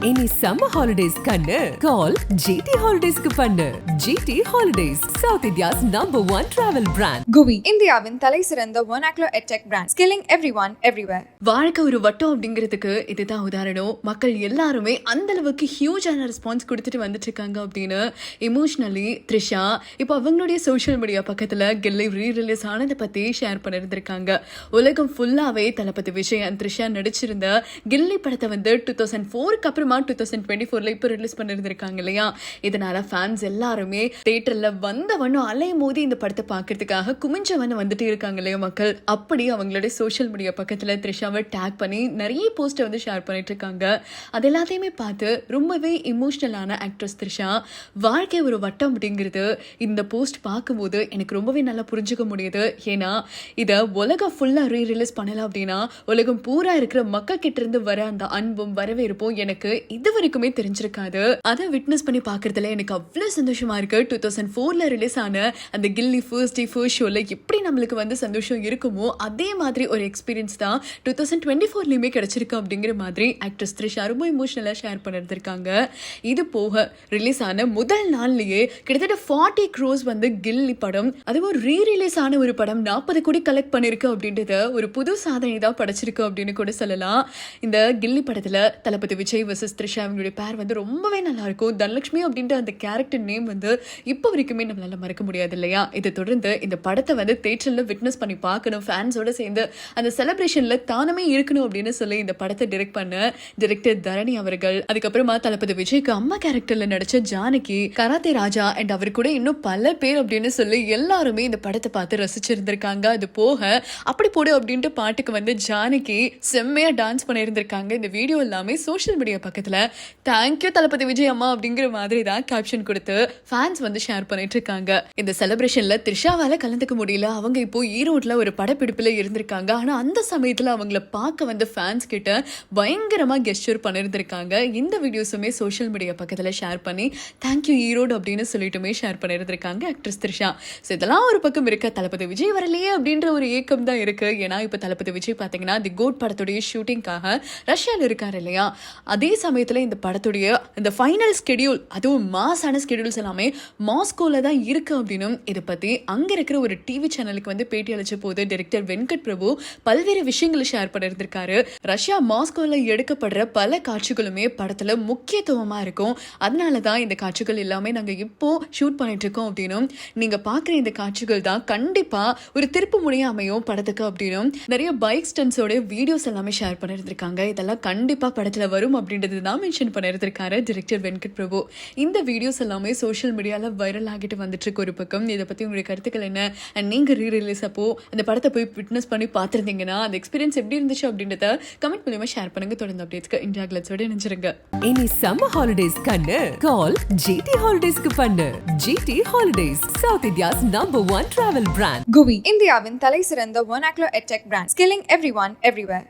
இனி summer holidays கண்ணு கால் GT ஹாலிடேஸ்க்கு பண்ணு. GT holidays, south India's number 1 travel brand. குவி, இந்தியாவின் தலை சிறந்த vernacular edtech brand, skilling everyone everywhere. வாழ்க்கை ஒரு வட்டம் அப்படிங்கிறதுக்கு இதுதான் உதாரணம். மக்கள் எல்லாருமே அந்த அளவுக்கு ஹியூஜான ரெஸ்பான்ஸ் கொடுத்துட்டு வந்துட்டு இருக்காங்க அப்படின்னு எமோஷனலி த்ரிஷா இப்போ அவங்களுடைய சோஷியல் மீடியா பக்கத்துல கில்லி ரீ-ரிலீஸ் ஆனதை பத்தி ஷேர் பண்ணியிருந்திருக்காங்க. உலகம் ஃபுல்லாவே தளபதி விஜய் அண்ட் த்ரிஷா நடிச்சிருந்த கில்லி படத்தை வந்து 2004க்கு அப்புறமா 2024ல இப்போ ரிலீஸ் பண்ணியிருந்திருக்காங்க இல்லையா. இதனால ஃபேன்ஸ் எல்லாருமே தியேட்டர்ல வந்தவனும் அலையும் போது இந்த படத்தை பார்க்கறதுக்காக குமிஞ்சவன வந்துட்டு இருக்காங்க இல்லையா மக்கள். அப்படி அவங்களுடைய சோஷியல் மீடியா பக்கத்துல த்ரிஷாவை டேக் பண்ணி நிறைய போஸ்ட்டை வந்து ஷேர் பண்ணிட்டு இருக்காங்க. அது எல்லாத்தையுமே பார்த்து ரொம்பவே இமோஷனலான ஆக்ட்ரஸ் த்ரிஷா, வாழ்க்கை ஒரு வட்டம் அப்படிங்கிறது இந்த போஸ்ட் பார்க்கும்போது எனக்கு ரொம்பவே நல்லா புரிஞ்சுக்க முடியுது. ஏன்னா இதை உலகம் ஃபுல்லா ரீ-ரிலீஸ் பண்ணலாம் அப்படின்னா உலகம் பூரா இருக்கிற மக்கள் கிட்ட இருந்து வர அந்த அன்பும் வரவேற்பும் எனக்கு இது வரைக்குமே தெரிஞ்சிருக்காது. அதை விட்னஸ் பண்ணி பார்க்கறதுல எனக்கு அவ்வளவு சந்தோஷமா இருக்கு. 2004ல ரிலீஸ் ஆன அந்த கில்லி ஃபர்ஸ்ட் டே ஃபர்ஸ்ட் ஷோல எப்படி நம்மளுக்கு வந்து சந்தோஷம் இருக்குமோ அதே மாதிரி ஒரு எக்ஸ்பீரியன்ஸ் தான் 2024லயுமே கிடைச்சிருக்கு அப்படிங்கிற மாதிரி ஆக்ட்ரஸ் த்ரிஷா ரொம்ப இமோஷனலா ஷேர் பண்ணிருந்திருக்காங்க. இது போக ரிலீஸ் ஆன முதல் நாள்லயே கிட்டத்தட்ட 40 crores வந்து கில்லி படம், அதுவும் ரீ-ரிலீஸ் ஆன ஒரு படம் 40 கோடி கலெக்ட் பண்ணிருக்கு அப்படின்றத ஒரு புது சாதனை தான் படைச்சிருக்கு அப்படின்னு கூட சொல்லலாம். இந்த கில்லி படத்துல தளபதி விஜய் வர்சஸ் த்ரிஷா அவங்களுடைய பேர் வந்து ரொம்பவே நல்லா இருக்கும். தனலட்சுமி அப்படின்ற அந்த கேரக்டர் நேம் வந்து இப்போ வரைக்குமே நம்மளால மறக்க முடியாது இல்லையா. இதை தொடர்ந்து இந்த படத்தை வந்து தியேட்டர்ல விட்னஸ் பண்ணி பார்க்கணும், ஃபேன்ஸோட சேர்ந்து அந்த செலிப்ரேஷன்ல தானமே இருக்கணும் அப்படின்னு சொல்லி இந்த படத்தை டைரக்ட் பண்ண டைரக்டர் தரணி அவர்கள், அதுக்கப்புறமா தளபதி விஜய்க்கு அம்மா கேரக்டர்ல நடிச்ச ஜானகி, கராத்தே ராஜா அண்ட் அவர் கூட இன்னும் பல பேர் அப்படின்னு சொல்லி எல்லாருமே இந்த படத்தை பார்த்து ரசிச்சிருந்திருக்காங்க. அது போக அப்படி போடு அப்படின்ட்டு பாட்டுக்கு வந்து ஜானகி செம்மையா டான்ஸ் பண்ணியிருந்திருக்காங்க. இந்த வீடியோ எல்லாமே சோஷியல் மீடியா பக்கத்துல தேங்க்யூ தளபதி விஜய் அம்மா அப்படிங்கிற மாதிரி தான் கேப்ஷன் கொடுத்து ஃபேன்ஸ் வந்து ஷேர் பண்ணிட்டு இருக்காங்க. இந்த செலிப்ரேஷன்ல த்ரிஷாவால கலந்துக்க முடியல. அவங்க இப்போ ஈரோட்ல ஒரு படப்பிடிப்புல இருந்திருக்காங்க. ஆனா அந்த சமயத்துல அவங்கள பார்க்க வந்து ஃபேன்ஸ் கிட்ட பயங்கரமா கெஸ்டர் பண்ணிருந்திருக்காங்க. இந்த வீடியோஸுமே சோஷியல் மீடியா பக்கத்துல ஷேர் பண்ணி தேங்க்யூ ஈரோடு அப்படின்னு சொல்லிட்டுமே ஷேர் பண்ணிருந்திருக்காங்க ஆக்ட்ரஸ் த்ரிஷா. இதெல்லாம் ஒரு பக்கம் இருக்க, தளபதி விஜய் வரலையே அப்படின்ற ஒரு ஏக்கம் தான் இருக்கு. ஏன்னா இப்ப தளபதி விஜய் பாத்தீங்கன்னா தி கோட் படத்துடைய ஷூட்டிங்காக ரஷ்யால இருக்காரு இல்லையா. அதே சமயத்துல இந்த படத்துடைய இந்த ஃபைனல் ஸ்கெடியூல், அதுவும் மாசான ஸ்கெடியூல்ஸ் எல்லாமே மாஸ்கோல தான் இருக்கு அப்படின்னு இதை பத்தி அங்க இருக்கிற ஒரு டிவி சேனலுக்கு வந்து பேட்டி அளிச்ச போது டைரக்டர் வெங்கட் பிரபு பல்வேறு விஷயங்களை ஷேர் பண்ணிருந்திருக்காரு. ரஷ்யா மாஸ்கோல எடுக்கப்படுற பல காட்சிகளுமே படத்துல முக்கியத்துவமா இருக்கும். அதனாலதான் இந்த காட்சிகள் எல்லாமே நாங்க இப்போ ஷூட் பண்ணிட்டு இருக்கோம் அப்படின்னும், நீங்க பாக்குற இந்த காட்சிகள் தான் கண்டிப்பா ஒரு திருப்பு முனையா அமையும் படத்துக்கு அப்படின்னும் நிறைய பைக் ஸ்டன்ஸோட வீடியோஸ் எல்லாமே ஷேர் பண்ணிருந்திருக்காங்க. இதெல்லாம் கண்டிப்பா படத்துல வரும் அப்படின்றது தான் மென்ஷன் பண்ணிருந்திருக்காரு டைரக்டர் வெங்கட் பிரபு. இந்த வீடியோஸ் எல்லாமே சோஷியல் மீடியால வைரல் ஆகிட்டு வந்துட்டு இருக்கு ஒரு பக்கம். இதை பத்தி உங்களுடைய கருத்துக்கள் என்ன? நீங்க ரீ-ரிலீஸ் அப்போ அந்த படத்தை போய் விட்னஸ் பண்ணி பார்த்திருந்தீங்கன்னா அந்த எக்ஸ்பீரியன்ஸ் எப்படி இருந்துச்சு அப்படின்றத கமெண்ட் மூலமா ஷேர் பண்ணுங்க. தொடர்ந்து அப்டேட்ஸ்க்கு இந்தியா கிளட்ஸோட இணைஞ்சிருங்க. இனி சம்மர் ஹாலிடேஸ் கண்ணு கால் ஜிடி ஹாலிடேஸ்க்கு பண்ணு. GT holidays, south India's number 1 travel brand. குவி, இந்தியாவின் தலை சிறந்த vernacular edtech brand, skilling everyone everywhere.